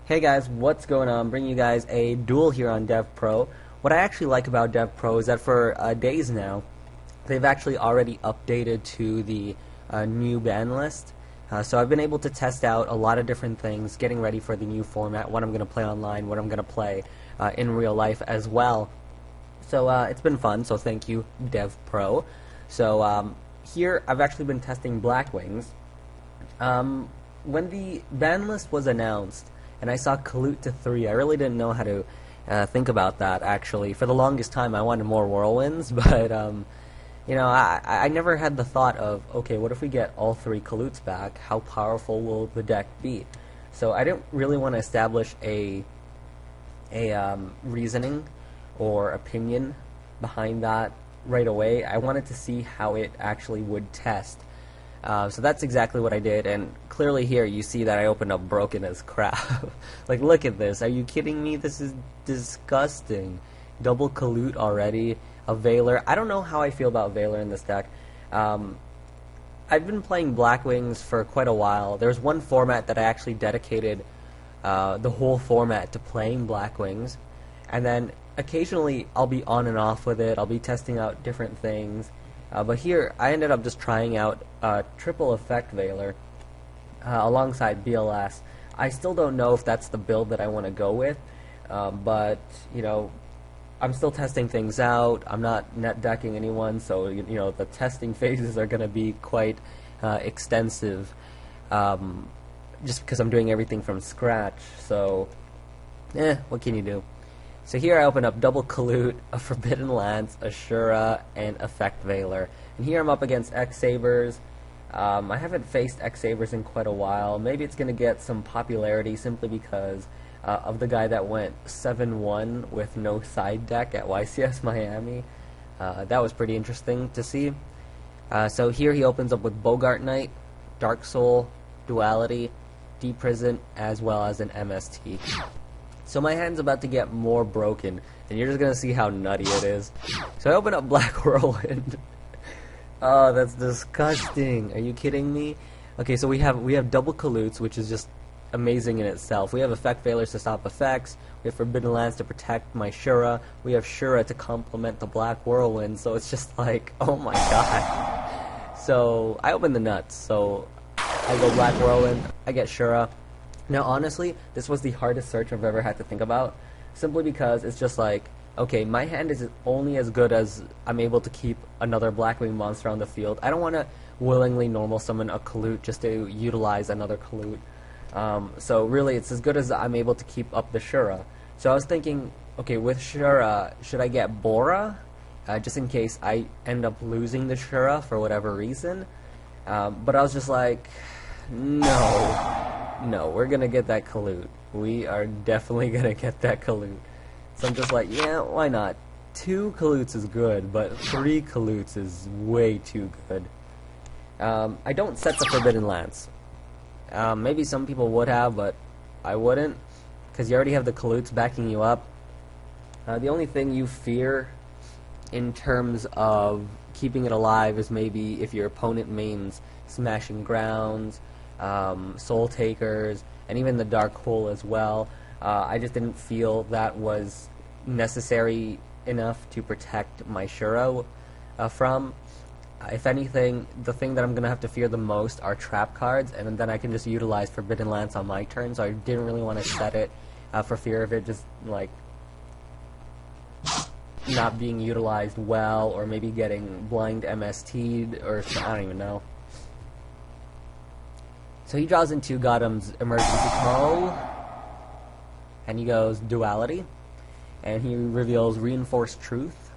Hey guys, what's going on? I'm bringing you guys a Duel here on Dev Pro. What I actually like about Dev Pro is that for days now, they've actually already updated to the new ban list. So I've been able to test out a lot of different things, getting ready for the new format, what I'm going to play online, what I'm going to play in real life as well. So it's been fun, so thank you, Dev Pro. So here I've actually been testing blackwings. When the ban list was announced, and I saw KALUT to 3. I really didn't know how to think about that, actually. For the longest time, I wanted more whirlwinds, but, you know, I never had the thought of, okay, what if we get all 3 KALUTs back? How powerful will the deck be? So I didn't really want to establish a reasoning or opinion behind that right away. I wanted to see how it actually would test. So that's exactly what I did, and clearly here you see that I opened up broken as crap. Like, look at this. Are you kidding me? This is disgusting. Double KALUT already. A Veiler. I don't know how I feel about Veiler in this deck. I've been playing blackwings for quite a while. There's one format that I actually dedicated the whole format to playing blackwings, and then occasionally I'll be on and off with it. I'll be testing out different things. But here, I ended up just trying out triple effect Veiler alongside BLS. I still don't know if that's the build that I want to go with, but, you know, I'm still testing things out. I'm not net decking anyone, so, you know, the testing phases are going to be quite extensive, just because I'm doing everything from scratch. So, what can you do? So here I open up double KALUT, a Forbidden Lance, a Shura, and Effect Veiler. And here I'm up against X-sabers. I haven't faced X-sabers in quite a while. Maybe it's going to get some popularity simply because of the guy that went 7-1 with no side deck at YCS Miami. That was pretty interesting to see. So here he opens up with Bogart Knight, Dark Soul, Duality, Deep Prison, as well as an MST. So my hand's about to get more broken, and you're just gonna see how nutty it is. So I open up Black Whirlwind. Oh, that's disgusting. Are you kidding me? Okay, so we have double KALUTs, which is just amazing in itself. We have Effect Veilers to stop effects. We have Forbidden Lance to protect my Shura. We have Shura to complement the Black Whirlwind. So it's just like, oh my god. So I open the nuts. So I go Black Whirlwind. I get Shura. Now, honestly, this was the hardest search I've ever had to think about, simply because it's just like, okay, my hand is only as good as I'm able to keep another Blackwing monster on the field. I don't want to willingly normal summon a KALUT just to utilize another KALUT. So really, it's as good as I'm able to keep up the Shura. So I was thinking, okay, with Shura, should I get Bora, just in case I end up losing the Shura for whatever reason? But I was just like, no, we're gonna get that KALUT. We are definitely gonna get that KALUT. So I'm just like, yeah, why not? 2 KALUTs is good, but 3 KALUTs is way too good. I don't set the Forbidden Lance. Maybe some people would have, but I wouldn't, because you already have the KALUTs backing you up. The only thing you fear in terms of keeping it alive is maybe if your opponent mains Smashing Grounds, Soul Takers, and even the Dark Hole as well. I just didn't feel that was necessary enough to protect my Shura from. If anything, the thing that I'm going to have to fear the most are trap cards, and then I can just utilize Forbidden Lance on my turn, so I didn't really want to set it for fear of it just, like, not being utilized well, or maybe getting blind MST'd, or I don't even know. So he draws into Gotham's Emergency Call, and he goes Duality, and he reveals Reinforced Truth,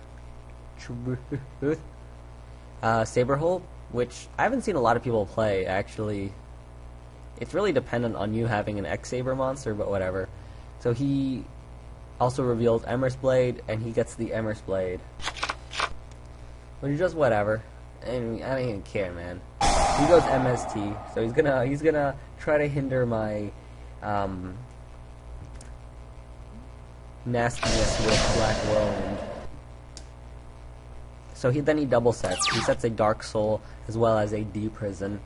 Saberhole, which I haven't seen a lot of people play, actually. It's really dependent on you having an X-saber monster, but whatever. So he also reveals Emer's Blade, and he gets the Emer's Blade, which is just whatever. And I don't even care, man. He goes MST, so he's gonna try to hinder my nastiness with Black Whirlwind. So he double sets. He sets a Dark Soul as well as a Deep Prison.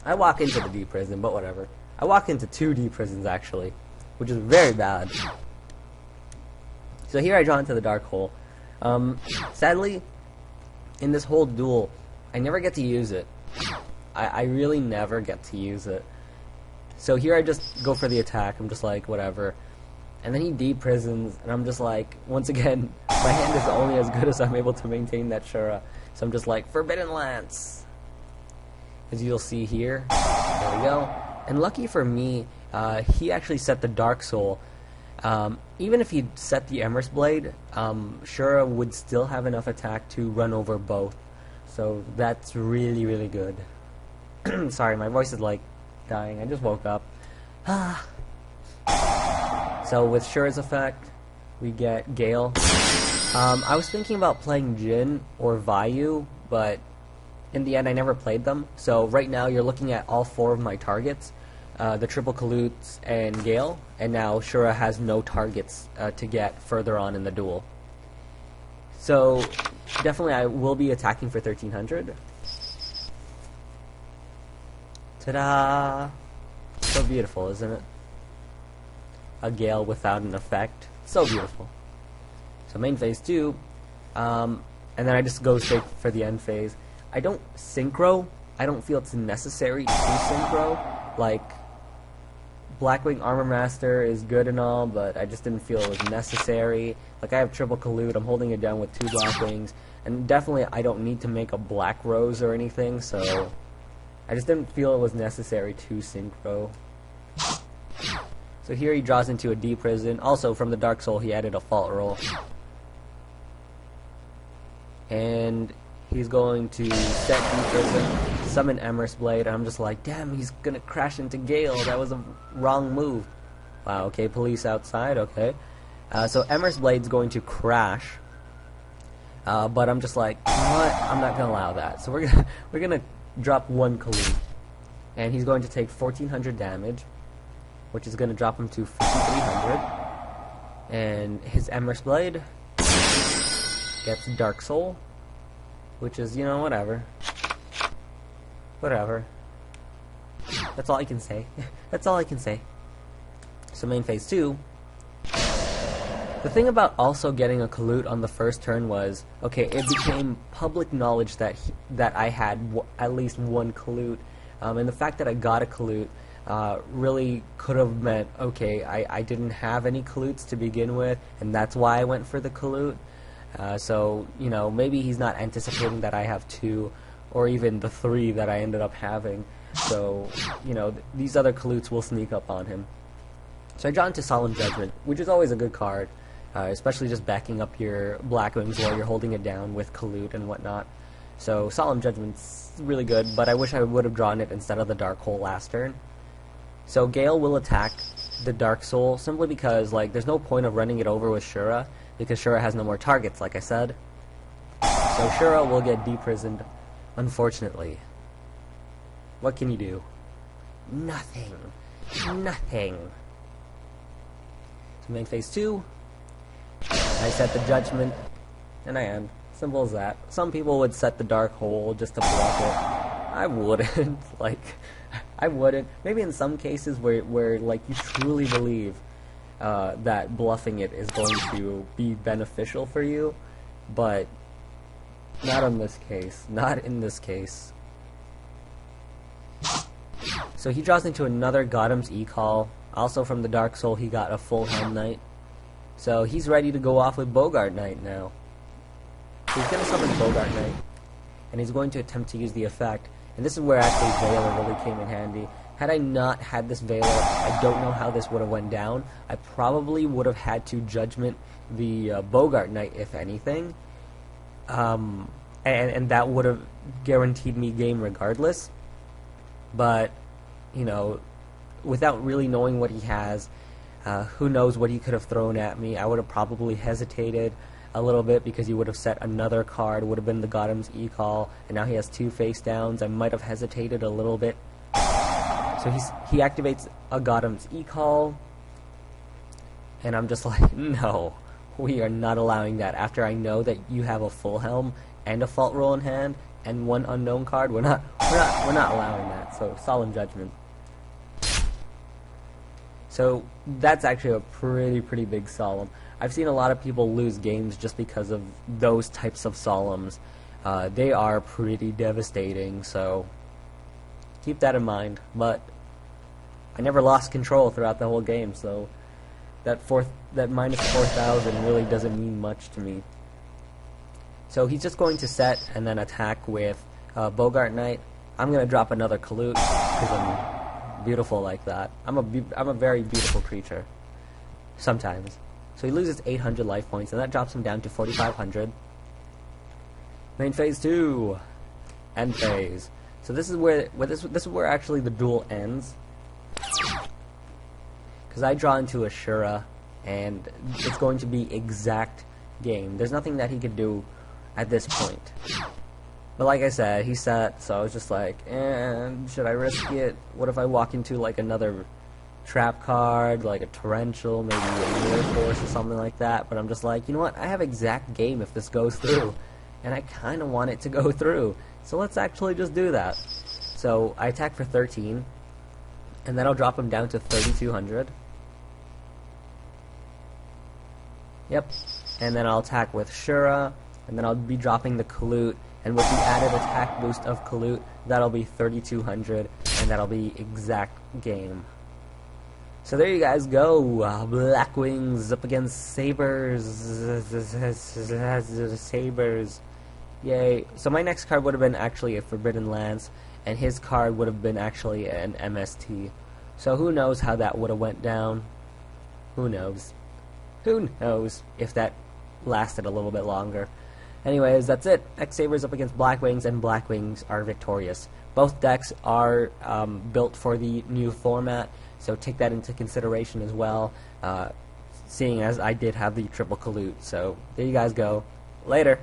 I walk into the Deep Prison, but whatever. I walk into 2 Deep Prisons, actually. which is very bad. So here I draw into the dark hole. Sadly, in this whole duel, I never get to use it. I really never get to use it. So here I just go for the attack. I'm just like, whatever. And then he de-prisons, and I'm just like, once again, my hand is only as good as I'm able to maintain that Shura. So I'm just like, Forbidden Lance! As you'll see here. There we go. And lucky for me, he actually set the Dark Soul. Even if he'd set the Emrys Blade, Shura would still have enough attack to run over both. So that's really, really good. Sorry, my voice is like dying. I just woke up. So with Shura's effect, we get Gale. I was thinking about playing Jin or Vayu, but in the end I never played them. So right now you're looking at all 4 of my targets, the triple KALUTs and Gale, and now Shura has no targets to get further on in the duel. So definitely I will be attacking for 1300. Ta-da! So beautiful, isn't it? A Gale without an effect. So beautiful. So main phase 2, and then I just go straight for the end phase. I don't synchro. I don't feel it's necessary to synchro. Like, Blackwing Armor Master is good and all, but I just didn't feel it was necessary. Like, I have triple KALUT, I'm holding it down with 2 Blackwings, and definitely I don't need to make a Black Rose or anything, so I just didn't feel it was necessary to synchro. So here he draws into a de-prison. Also, from the Dark Soul, he added a fault roll. And he's going to set de-prison, summon Emrys Blade, and I'm just like, damn, he's gonna crash into Gale. That was a wrong move. Wow, okay, police outside, okay. So Emrys Blade's going to crash. But I'm just like, you know what? I'm not gonna allow that. So we're gonna drop 1 KALUT. And he's going to take 1400 damage, which is going to drop him to 5300. And his Emrys Blade gets Dark Soul, which is, you know, whatever. Whatever. That's all I can say. That's all I can say. So main phase 2. The thing about also getting a KALUT on the first turn was, okay, it became public knowledge that I had at least 1 KALUT. And the fact that I got a KALUT really could have meant, okay, I didn't have any KALUTs to begin with, and that's why I went for the KALUT. So, you know, maybe he's not anticipating that I have 2, or even the 3 that I ended up having. So, you know, these other KALUTs will sneak up on him. So I draw into Solemn Judgment, which is always a good card, especially just backing up your Blackwings while you're holding it down with KALUT and whatnot. So Solemn Judgment's really good, but I wish I would have drawn it instead of the Dark Hole last turn. So Gale will attack the Dark Soul simply because, like, there's no point of running it over with Shura, because Shura has no more targets, like I said. So Shura will get de-prisoned, unfortunately. What can you do? Nothing. Nothing. So main phase 2, I set the Judgment, and I end. Simple as that. Some people would set the Dark Hole just to block it. I wouldn't. Like, I wouldn't. Maybe in some cases where like you truly believe that bluffing it is going to be beneficial for you, but not in this case. Not in this case. So he draws into another Gotham's E-Call. Also from the Dark Soul, he got a full Helm Knight. So he's ready to go off with Bogart Knight now. He's going to summon Bogart Knight, and he's going to attempt to use the effect. And this is where actually Veiler really came in handy. Had I not had this Veiler, I don't know how this would have went down. I probably would have had to Judgment the Bogart Knight, if anything. And that would have guaranteed me game regardless. But, you know, without really knowing what he has, who knows what he could have thrown at me. I would have probably hesitated a little bit because he would have set another card, would have been the Gotham's E-Call, and now he has 2 face downs. I might have hesitated a little bit. So he activates a Gotham's E-Call, and I'm just like, no, we are not allowing that. After I know that you have a full helm and a fault roll in hand and 1 unknown card, we're not allowing that. So Solemn Judgment. So that's actually a pretty big solemn. I've seen a lot of people lose games just because of those types of solemns. They are pretty devastating, so keep that in mind. But I never lost control throughout the whole game, so that minus 4,000 really doesn't mean much to me. So he's just going to set and then attack with Bogart Knight. I'm going to drop another KALUT because I'm beautiful like that. I'm a very beautiful creature. Sometimes. So he loses 800 life points, and that drops him down to 4,500. Main phase 2. End phase. So this is where this is where actually the duel ends. Because I draw into Ashura, and it's going to be exact game. There's nothing that he could do at this point. But like I said, he set, so I was just like, should I risk it? What if I walk into like another trap card, like a torrential, maybe a mirror force or something like that? But I'm just like, you know what? I have exact game if this goes through, and I kind of want it to go through. So let's actually just do that. So I attack for 13, and then I'll drop him down to 3,200. Yep. And then I'll attack with Shura, and then I'll be dropping the KALUT, and with the added attack boost of KALUT, that'll be 3,200, and that'll be exact game. So there you guys go, blackwings up against sabers, sabers, yay. So my next card would have been actually a Forbidden Lance, and his card would have been actually an MST. So who knows how that would have went down, who knows. Who knows if that lasted a little bit longer. Anyways, that's it. X-sabers up against blackwings, and blackwings are victorious. Both decks are built for the new format, so take that into consideration as well, seeing as I did have the triple KALUT. So there you guys go. Later.